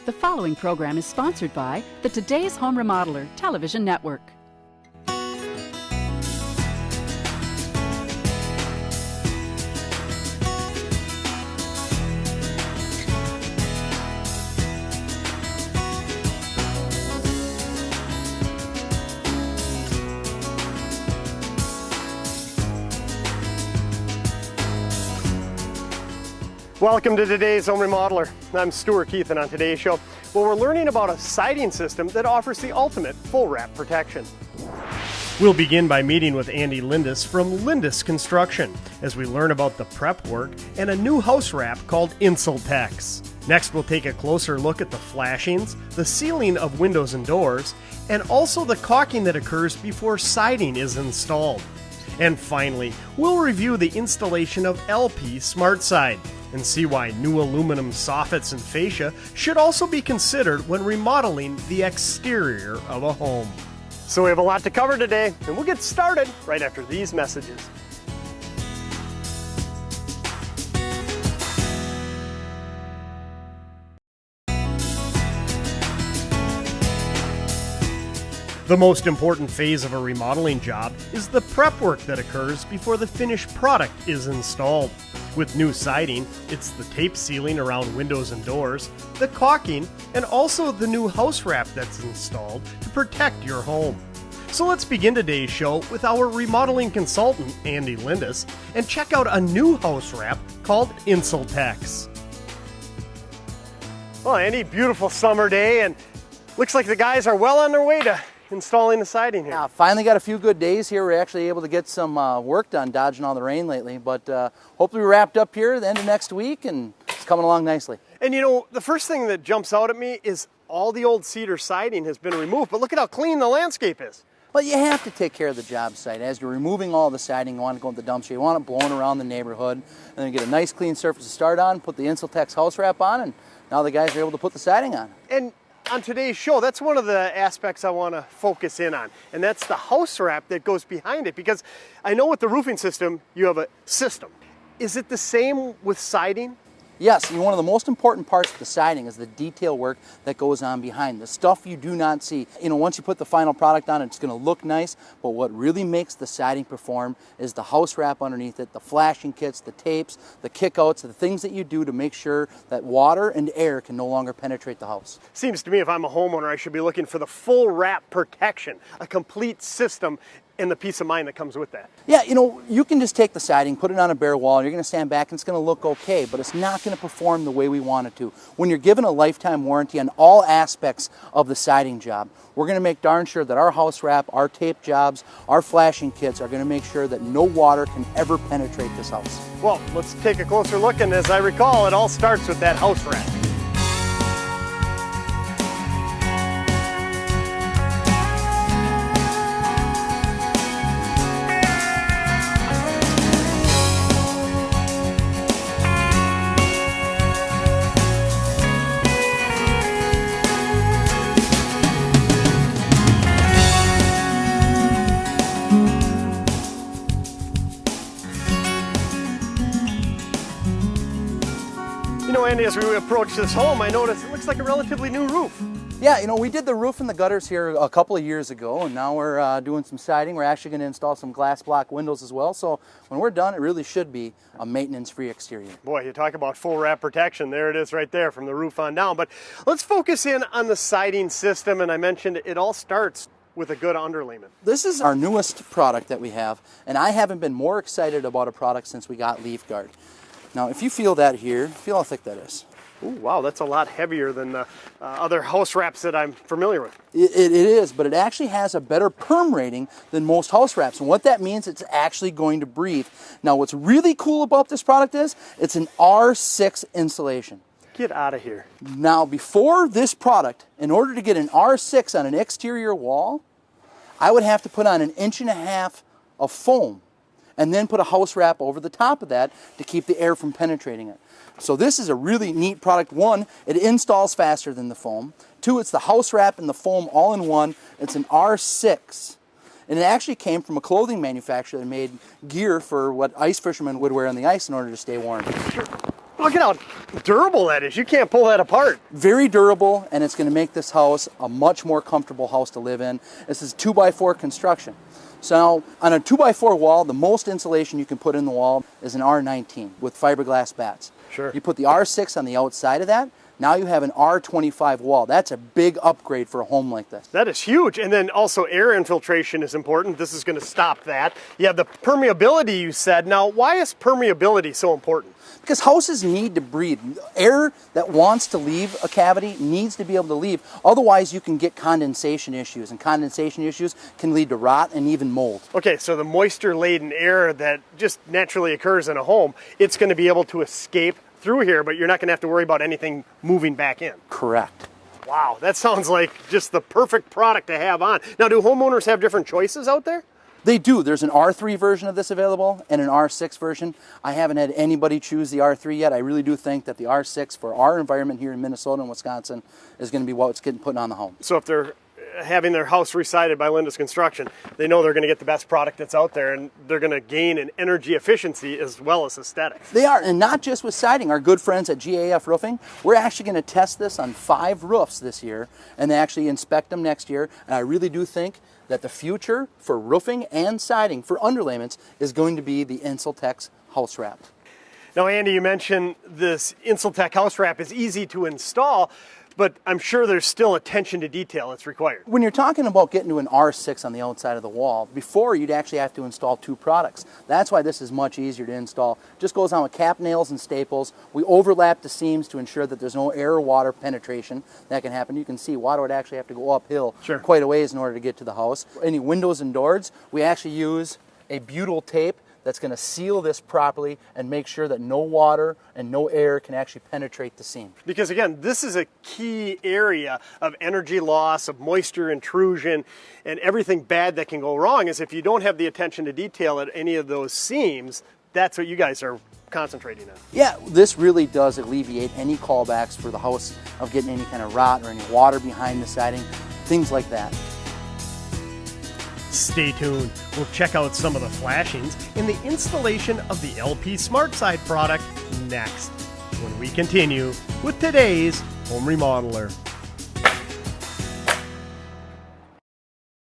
The following program is sponsored by the Today's Home Remodeler television network. Welcome to Today's Home Remodeler. I'm Stuart Keith, and on today's show, we're learning about a siding system that offers the ultimate full wrap protection. We'll begin by meeting with Andy Lindus from Lindus Construction as we learn about the prep work and a new house wrap called Insultex. Next, we'll take a closer look at the flashings, the sealing of windows and doors, and also the caulking that occurs before siding is installed. And finally, we'll review the installation of LP SmartSide and see why new aluminum soffits and fascia should also be considered when remodeling the exterior of a home. So we have a lot to cover today, and we'll get started right after these messages. The most important phase of a remodeling job is the prep work that occurs before the finished product is installed. With new siding, it's the tape sealing around windows and doors, the caulking, and also the new house wrap that's installed to protect your home. So let's begin today's show with our remodeling consultant, Andy Lindus, and check out a new house wrap called Insultex. Well, Andy, beautiful summer day, and looks like the guys are well on their way to installing the siding here. Yeah, finally got a few good days here. We're actually able to get some work done, dodging all the rain lately, but hopefully we're wrapped up here at the end of next week, and it's coming along nicely. And you know, the first thing that jumps out at me is all the old cedar siding has been removed, but look at how clean the landscape is. But you have to take care of the job site. As you're removing all the siding, you want to go into the dumpster, you want it blowing around the neighborhood, and then get a nice clean surface to start on, put the Insultex house wrap on, and now the guys are able to put the siding on. And on today's show, that's one of the aspects I want to focus in on, and that's the house wrap that goes behind it, because I know with the roofing system, you have a system. Is it the same with siding? Yes, and one of the most important parts of the siding is the detail work that goes on behind. The stuff you do not see. You know, once you put the final product on, it's going to look nice, but what really makes the siding perform is the house wrap underneath it, the flashing kits, the tapes, the kickouts, the things that you do to make sure that water and air can no longer penetrate the house. Seems to me if I'm a homeowner, I should be looking for the full wrap protection, a complete system, and the peace of mind that comes with that. Yeah, you know, you can just take the siding, put it on a bare wall, and you're going to stand back and it's going to look okay, but it's not going to perform the way we want it to. When you're given a lifetime warranty on all aspects of the siding job, we're going to make darn sure that our house wrap, our tape jobs, our flashing kits are going to make sure that no water can ever penetrate this house. Well, let's take a closer look, and as I recall, it all starts with that house wrap. Andy, as we approach this home, I noticed it looks like a relatively new roof. Yeah, you know, we did the roof and the gutters here a couple of years ago, and now we're doing some siding. We're actually going to install some glass block windows as well, so when we're done, it really should be a maintenance-free exterior. Boy, you talk about full wrap protection. There it is right there from the roof on down. But let's focus in on the siding system, and I mentioned it all starts with a good underlayment. This is our newest product that we have, and I haven't been more excited about a product since we got Leaf Guard. Now, if you feel that here, feel how thick that is. Ooh, wow, that's a lot heavier than the other house wraps that I'm familiar with. It is, but it actually has a better perm rating than most house wraps. And what that means, it's actually going to breathe. Now, what's really cool about this product is it's an R6 insulation. Get out of here. Now, before this product, in order to get an R6 on an exterior wall, I would have to put on 1.5 inches of foam and then put a house wrap over the top of that to keep the air from penetrating it. So this is a really neat product. One, it installs faster than the foam. Two, it's the house wrap and the foam all in one. It's an R6. And it actually came from a clothing manufacturer that made gear for what ice fishermen would wear on the ice in order to stay warm. Sure. Look at how durable that is. You can't pull that apart. Very durable, and it's going to make this house a much more comfortable house to live in. This is 2x4 construction. So now, on a 2x4 wall, the most insulation you can put in the wall is an R19 with fiberglass bats. Sure. You put the R6 on the outside of that, now you have an R25 wall. That's a big upgrade for a home like this. That is huge. And then also air infiltration is important. This is going to stop that. You have the permeability you said. Now, why is permeability so important? Because houses need to breathe. Air that wants to leave a cavity needs to be able to leave. Otherwise, you can get condensation issues, and condensation issues can lead to rot and even mold. Okay, so the moisture-laden air that just naturally occurs in a home, it's going to be able to escape through here, but you're not going to have to worry about anything moving back in. Correct. Wow, that sounds like just the perfect product to have on. Now, do homeowners have different choices out there? They do. There's an R3 version of this available and an R6 version. I haven't had anybody choose the R3 yet. I really do think that the R6 for our environment here in Minnesota and Wisconsin is going to be what's getting put on the home. So if they're having their house resided by Lindus Construction, they know they're going to get the best product that's out there, and they're going to gain in energy efficiency as well as aesthetics. They are, and not just with siding. Our good friends at GAF Roofing, we're actually going to test this on 5 roofs this year and actually inspect them next year. And I really do think that the future for roofing and siding for underlayments is going to be the Insultex house wrap. Now, Andy, you mentioned this Insultex house wrap is easy to install, but I'm sure there's still attention to detail that's required. When you're talking about getting to an R6 on the outside of the wall, before you'd actually have to install 2 products. That's why this is much easier to install. Just goes on with cap nails and staples. We overlap the seams to ensure that there's no air or water penetration that can happen. You can see water would actually have to go uphill quite a ways in order to get to the house. Any windows and doors, we actually use a butyl tape that's going to seal this properly and make sure that no water and no air can actually penetrate the seam. Because again, this is a key area of energy loss, of moisture intrusion, and everything bad that can go wrong is if you don't have the attention to detail at any of those seams. That's what you guys are concentrating on. Yeah, this really does alleviate any callbacks for the house of getting any kind of rot or any water behind the siding, things like that. Stay tuned. We'll check out some of the flashings and the installation of the LP SmartSide product next, when we continue with today's Home Remodeler.